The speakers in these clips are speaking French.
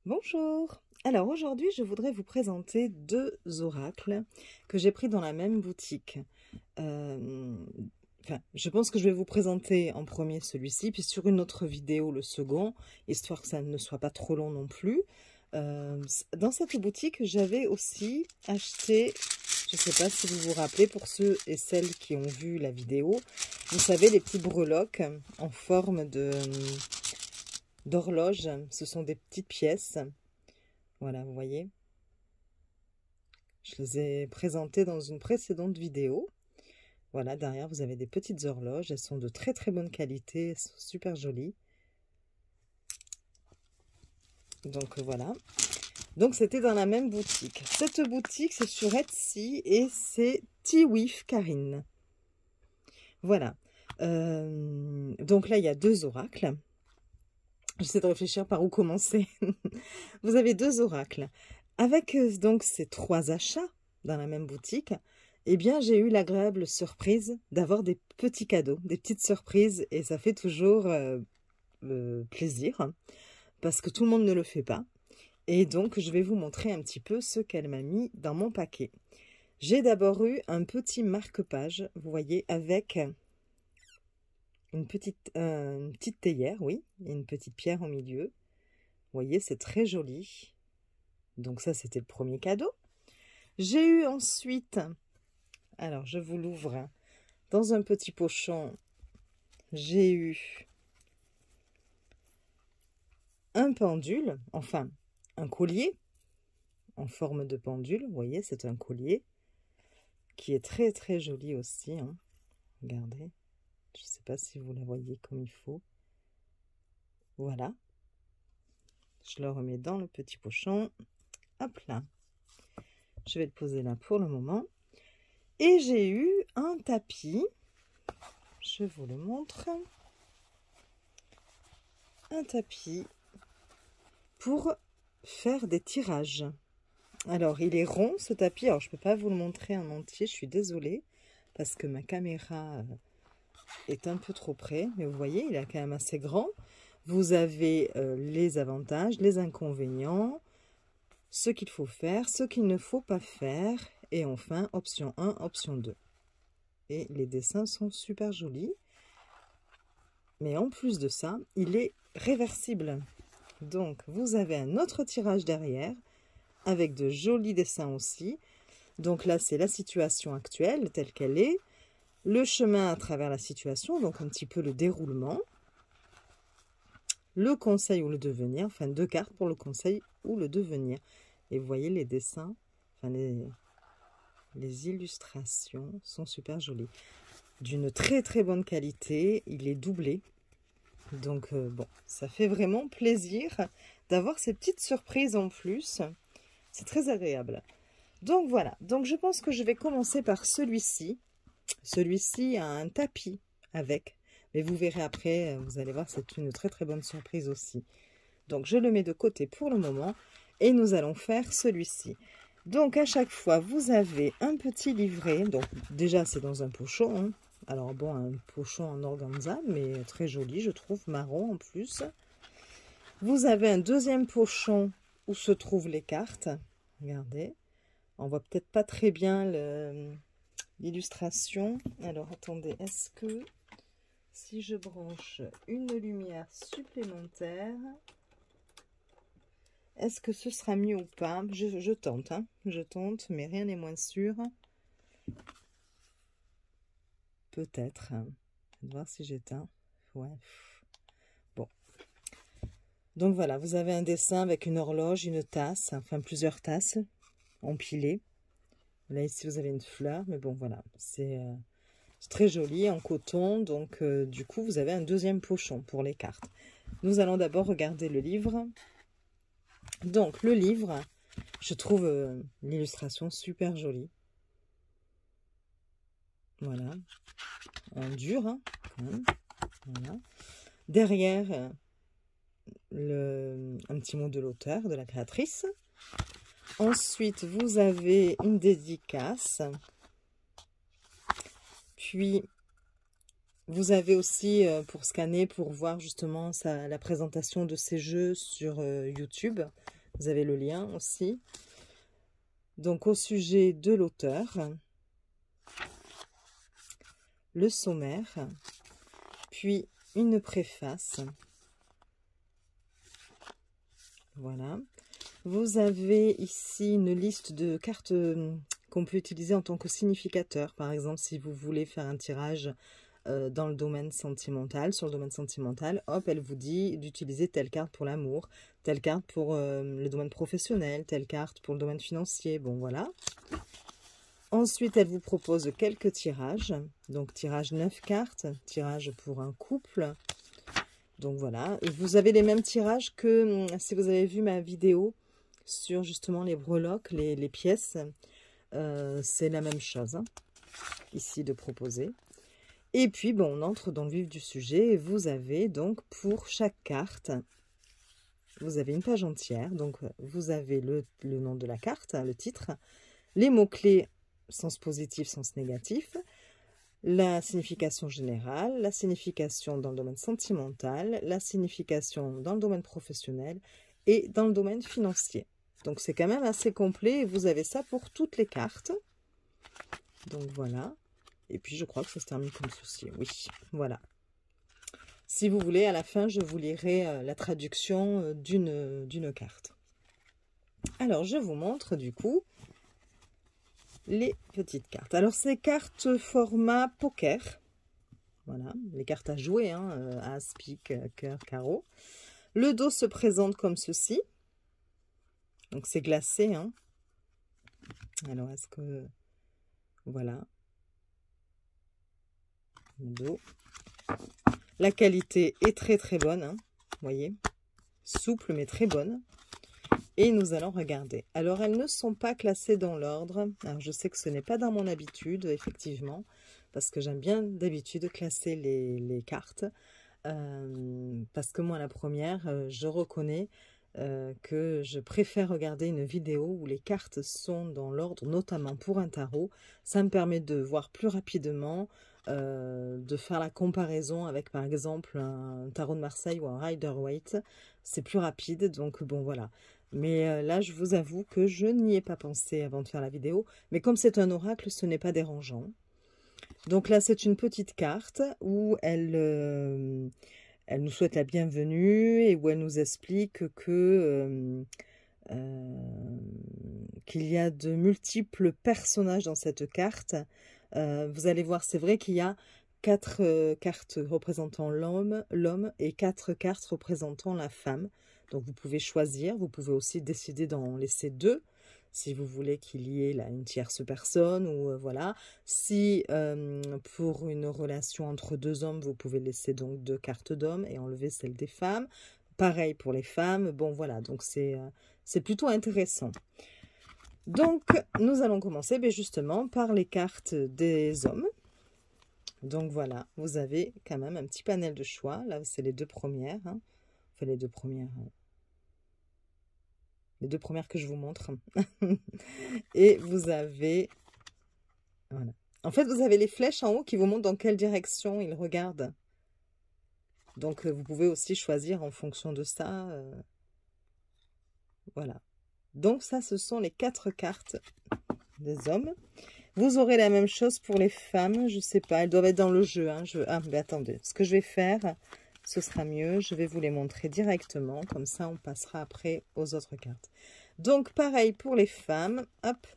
Bonjour! Alors aujourd'hui, je voudrais vous présenter deux oracles que j'ai pris dans la même boutique. Je pense que je vais vous présenter en premier celui-ci, puis sur une autre vidéo le second, histoire que ça ne soit pas trop long non plus. Dans cette boutique, j'avais aussi acheté, je ne sais pas si vous vous rappelez, pour ceux et celles qui ont vu la vidéo, vous savez, les petits breloques en forme d'horloge. Ce sont des petites pièces. Voilà, vous voyez. Je les ai présentées dans une précédente vidéo. Voilà, derrière, vous avez des petites horloges. Elles sont de très très bonne qualité. Elles sont super jolies. Donc voilà. Donc c'était dans la même boutique. Cette boutique, c'est sur Etsy et c'est Tiwif Karine. Voilà. Donc là, il y a deux oracles. J'essaie de réfléchir par où commencer. Vous avez deux oracles. Avec donc ces trois achats dans la même boutique, eh bien j'ai eu l'agréable surprise d'avoir des petits cadeaux, des petites surprises, et ça fait toujours plaisir, hein, parce que tout le monde ne le fait pas. Et donc je vais vous montrer un petit peu ce qu'elle m'a mis dans mon paquet. J'ai d'abord eu un petit marque-page, vous voyez, avec une petite théière, oui, et une petite pierre au milieu. Vous voyez, c'est très joli. Donc ça, c'était le premier cadeau. J'ai eu ensuite, alors je vous l'ouvre, dans un petit pochon, j'ai eu un pendule, enfin un collier en forme de pendule. Vous voyez, c'est un collier qui est très très joli aussi, hein. Regardez, je ne sais pas si vous la voyez comme il faut. Voilà. Je le remets dans le petit pochon. Hop là. Je vais le poser là pour le moment. Et j'ai eu un tapis. Je vous le montre. Un tapis pour faire des tirages. Alors, il est rond ce tapis. Alors, je ne peux pas vous le montrer en entier. Je suis désolée parce que ma caméra est un peu trop près. Mais vous voyez, il est quand même assez grand. Vous avez les avantages, les inconvénients, ce qu'il faut faire, ce qu'il ne faut pas faire. Et enfin, option 1, option 2. Et les dessins sont super jolis. Mais en plus de ça, il est réversible. Donc, vous avez un autre tirage derrière, avec de jolis dessins aussi. Donc là, c'est la situation actuelle, telle qu'elle est. Le chemin à travers la situation, donc un petit peu le déroulement. Le conseil ou le devenir, enfin deux cartes pour le conseil ou le devenir. Et vous voyez les dessins, enfin les illustrations sont super jolies. D'une très très bonne qualité, il est doublé. Donc bon, ça fait vraiment plaisir d'avoir ces petites surprises en plus. C'est très agréable. Donc voilà, donc je pense que je vais commencer par celui-ci. Celui-ci a un tapis avec, mais vous verrez après, vous allez voir, c'est une très très bonne surprise aussi. Donc je le mets de côté pour le moment et nous allons faire celui-ci. Donc à chaque fois, vous avez un petit livret. Donc déjà, c'est dans un pochon, hein. Alors bon, un pochon en organza, mais très joli, je trouve, marron en plus. Vous avez un deuxième pochon où se trouvent les cartes. Regardez, on voit peut-être pas très bien l'illustration. Alors attendez, est-ce que si je branche une lumière supplémentaire, est-ce que ce sera mieux ou pas? Je tente, hein. Je tente, mais rien n'est moins sûr. Peut-être. Je vais voir si j'éteins. Ouais. Bon. Donc voilà, vous avez un dessin avec une horloge, une tasse, enfin plusieurs tasses empilées. Là, ici, vous avez une fleur, mais bon, voilà. C'est très joli, en coton. Donc, du coup, vous avez un deuxième pochon pour les cartes. Nous allons d'abord regarder le livre. Donc, le livre, je trouve l'illustration super jolie. Voilà. En dur, hein, quand même. Voilà. Derrière, un petit mot de l'auteur, de la créatrice. Ensuite, vous avez une dédicace. Puis, vous avez aussi pour scanner, pour voir justement la présentation de ces jeux sur YouTube. Vous avez le lien aussi. Donc, au sujet de l'auteur, le sommaire, puis une préface. Voilà. Vous avez ici une liste de cartes qu'on peut utiliser en tant que significateur. Par exemple, si vous voulez faire un tirage dans le domaine sentimental, sur le domaine sentimental, hop, elle vous dit d'utiliser telle carte pour l'amour, telle carte pour le domaine professionnel, telle carte pour le domaine financier. Bon, voilà. Ensuite, elle vous propose quelques tirages. Donc, tirage 9 cartes, tirage pour un couple. Donc, voilà. Et vous avez les mêmes tirages que si vous avez vu ma vidéo sur justement les breloques, les pièces. C'est la même chose, hein, ici, de proposer. Et puis, bon, on entre dans le vif du sujet. Et vous avez donc, pour chaque carte, vous avez une page entière. Donc, vous avez le nom de la carte, hein, le titre, les mots-clés, sens positif, sens négatif, la signification générale, la signification dans le domaine sentimental, la signification dans le domaine professionnel et dans le domaine financier. Donc, c'est quand même assez complet et vous avez ça pour toutes les cartes. Donc, voilà. Et puis, je crois que ça se termine comme ceci. Oui, voilà. Si vous voulez, à la fin, je vous lirai la traduction d'une carte. Alors, je vous montre du coup les petites cartes. Alors, ces cartes format poker. Voilà, les cartes à jouer, hein, as, pique, cœur, carreau. Le dos se présente comme ceci. Donc, c'est glacé, hein. Alors, est-ce que... Voilà. Le dos. La qualité est très, très bonne, hein. Vous voyez. Souple, mais très bonne. Et nous allons regarder. Alors, elles ne sont pas classées dans l'ordre. Alors, je sais que ce n'est pas dans mon habitude, effectivement, parce que j'aime bien d'habitude classer les cartes. Parce que moi, la première, je reconnais que je préfère regarder une vidéo où les cartes sont dans l'ordre, notamment pour un tarot. Ça me permet de voir plus rapidement, de faire la comparaison avec, par exemple, un tarot de Marseille ou un Rider-Waite. C'est plus rapide, donc bon, voilà. Mais là, je vous avoue que je n'y ai pas pensé avant de faire la vidéo. Mais comme c'est un oracle, ce n'est pas dérangeant. Donc là, c'est une petite carte où elle nous souhaite la bienvenue et où elle nous explique que qu'il y a de multiples personnages dans cette carte. Vous allez voir, c'est vrai qu'il y a 4 cartes représentant l'homme et 4 cartes représentant la femme. Donc, vous pouvez choisir. Vous pouvez aussi décider d'en laisser 2 si vous voulez qu'il y ait là une tierce personne. Ou voilà. Si pour une relation entre 2 hommes, vous pouvez laisser donc 2 cartes d'hommes et enlever celle des femmes. Pareil pour les femmes. Bon, voilà. Donc, c'est plutôt intéressant. Donc, nous allons commencer justement par les cartes des hommes. Donc, voilà. Vous avez quand même un petit panel de choix. Là, c'est les 2 premières. Hein. Enfin, les 2 premières... les 2 premières que je vous montre. Et vous avez... Voilà. En fait, vous avez les flèches en haut qui vous montrent dans quelle direction ils regardent. Donc, vous pouvez aussi choisir en fonction de ça. Voilà. Donc, ça, ce sont les 4 cartes des hommes. Vous aurez la même chose pour les femmes. Je ne sais pas, elles doivent être dans le jeu. Hein. Ah, mais attendez. Ce que je vais faire, ce sera mieux. Je vais vous les montrer directement. Comme ça, on passera après aux autres cartes. Donc, pareil pour les femmes. Hop.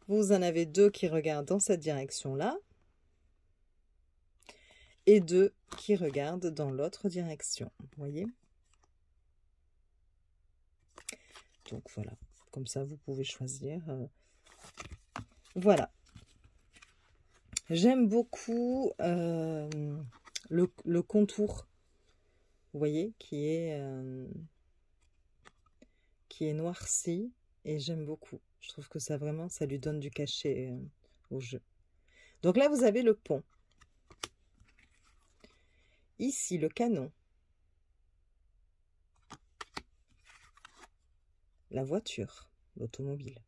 Vous en avez 2 qui regardent dans cette direction-là. Et 2 qui regardent dans l'autre direction. Vous voyez? Donc, voilà. Comme ça, vous pouvez choisir. Voilà. J'aime beaucoup le contour. Vous voyez? Qui est noirci. Et j'aime beaucoup. Je trouve que ça vraiment, ça lui donne du cachet au jeu. Donc là, vous avez le pont. Ici, le canon. La voiture, l'automobile.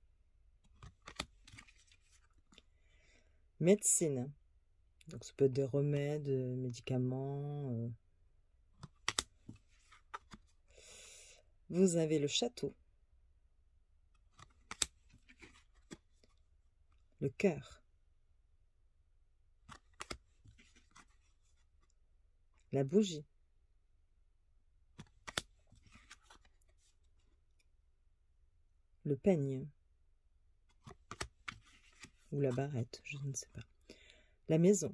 Médecine. Donc, ça peut être des remèdes, médicaments. Vous avez le château. le cœur, la bougie, le peigne ou la barrette, je ne sais pas, la maison,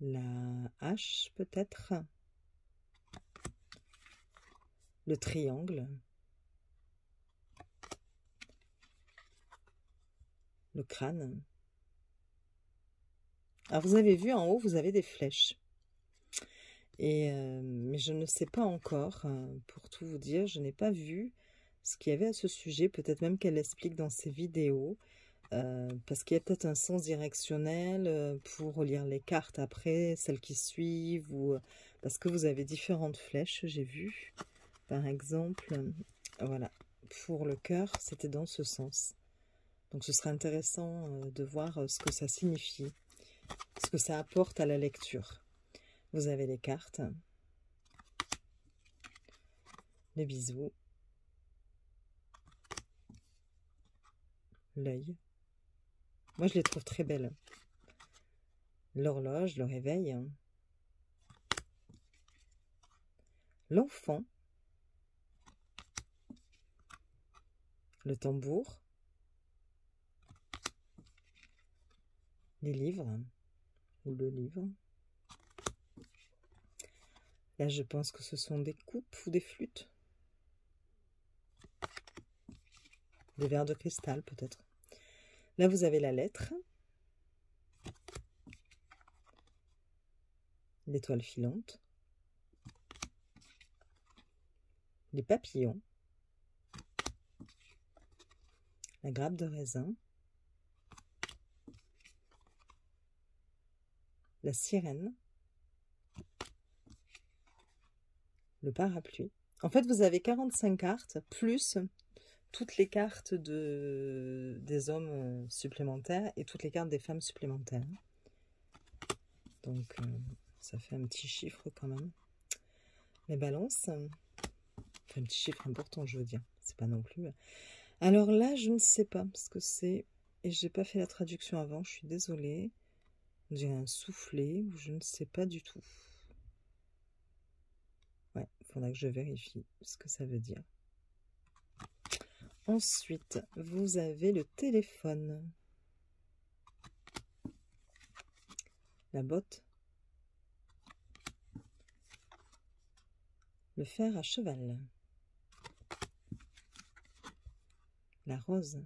la hache peut-être, le triangle, le crâne. Alors vous avez vu en haut, vous avez des flèches. Mais je ne sais pas encore, pour tout vous dire, je n'ai pas vu ce qu'il y avait à ce sujet. Peut-être même qu'elle explique dans ses vidéos, parce qu'il y a peut-être un sens directionnel pour lire les cartes après, celles qui suivent, ou parce que vous avez différentes flèches, j'ai vu. Par exemple, voilà, pour le cœur, c'était dans ce sens. Donc ce serait intéressant de voir ce que ça signifie, ce que ça apporte à la lecture. Vous avez les cartes, le bisou, l'œil. Moi, je les trouve très belles. L'horloge, le réveil, l'enfant, le tambour, les livres, ou le livre. Là, je pense que ce sont des coupes ou des flûtes. Des verres de cristal, peut-être. Là, vous avez la lettre. L'étoile filante. Les papillons. La grappe de raisin. La sirène. Le parapluie. En fait, vous avez 45 cartes, plus toutes les cartes des hommes supplémentaires et toutes les cartes des femmes supplémentaires. Donc, ça fait un petit chiffre quand même. Les balances, un petit chiffre important, je veux dire. C'est pas non plus... Alors là, je ne sais pas ce que c'est. Et j'ai pas fait la traduction avant, je suis désolée. J'ai un soufflet, ou je ne sais pas du tout. Ouais, il faudra que je vérifie ce que ça veut dire. Ensuite, vous avez le téléphone. La botte. Le fer à cheval. La rose.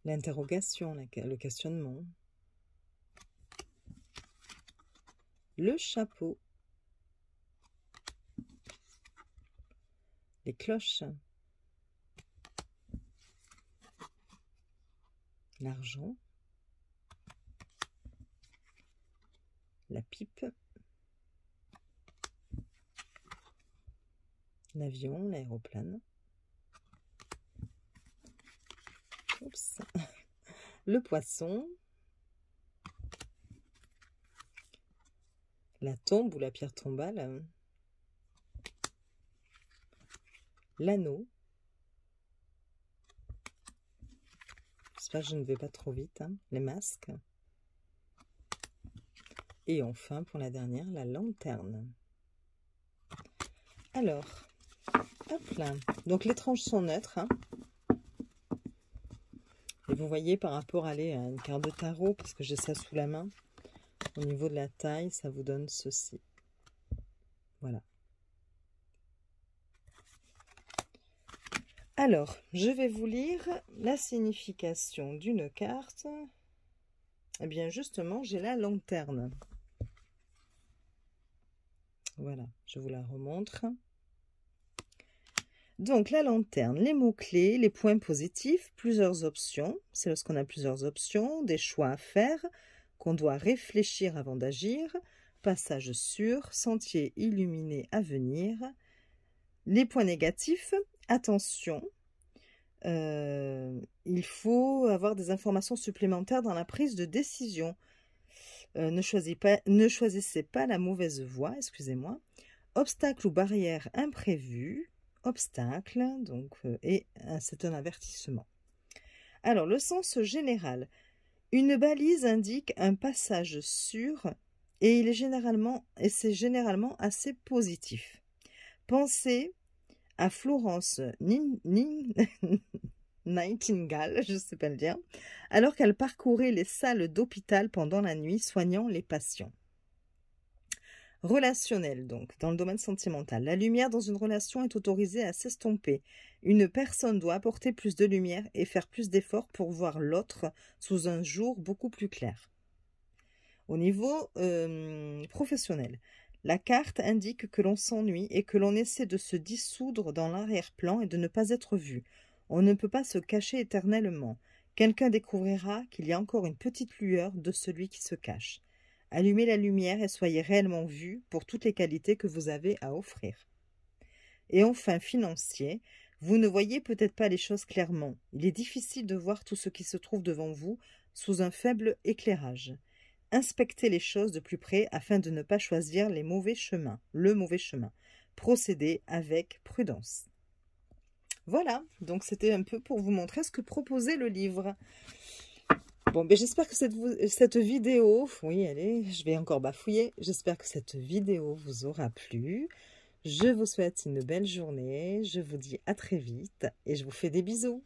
L'interrogation, le questionnement. Le chapeau. Les cloches. L'argent. La pipe. L'avion, l'aéroplane. Oups. Le poisson. La tombe ou la pierre tombale. L'anneau. J'espère que je ne vais pas trop vite. Hein. Les masques. Et enfin, pour la dernière, la lanterne. Alors, hop là. Donc, les tranches sont neutres. Hein. Et vous voyez, par rapport à une carte de tarot, parce que j'ai ça sous la main, au niveau de la taille, ça vous donne ceci. Voilà. Alors, je vais vous lire la signification d'une carte. Eh bien, justement, j'ai la lanterne. Voilà, je vous la remontre. Donc, la lanterne, les mots-clés, les points positifs, plusieurs options. C'est lorsqu'on a plusieurs options, des choix à faire, qu'on doit réfléchir avant d'agir, passage sûr, sentier illuminé à venir. Les points négatifs, attention, il faut avoir des informations supplémentaires dans la prise de décision. Ne choisissez pas la mauvaise voie, excusez-moi. Obstacle ou barrière imprévue. Obstacle, donc, et c'est un avertissement. Alors, le sens général. Une balise indique un passage sûr et c'est généralement assez positif. Pensez à Florence Nightingale, je ne sais pas le dire, alors qu'elle parcourait les salles d'hôpital pendant la nuit soignant les patients. Relationnel, donc, dans le domaine sentimental. La lumière dans une relation est autorisée à s'estomper. Une personne doit apporter plus de lumière et faire plus d'efforts pour voir l'autre sous un jour beaucoup plus clair. Au niveau professionnel, la carte indique que l'on s'ennuie et que l'on essaie de se dissoudre dans l'arrière-plan et de ne pas être vu. On ne peut pas se cacher éternellement. Quelqu'un découvrira qu'il y a encore une petite lueur de celui qui se cache. Allumez la lumière et soyez réellement vu pour toutes les qualités que vous avez à offrir. Et enfin, financier, vous ne voyez peut-être pas les choses clairement. Il est difficile de voir tout ce qui se trouve devant vous sous un faible éclairage. Inspectez les choses de plus près afin de ne pas choisir le mauvais chemin. Procédez avec prudence. Voilà, donc c'était un peu pour vous montrer ce que proposait le livre. Bon, ben j'espère que cette vidéo, oui, allez, je vais encore bafouiller. J'espère que cette vidéo vous aura plu. Je vous souhaite une belle journée. Je vous dis à très vite et je vous fais des bisous.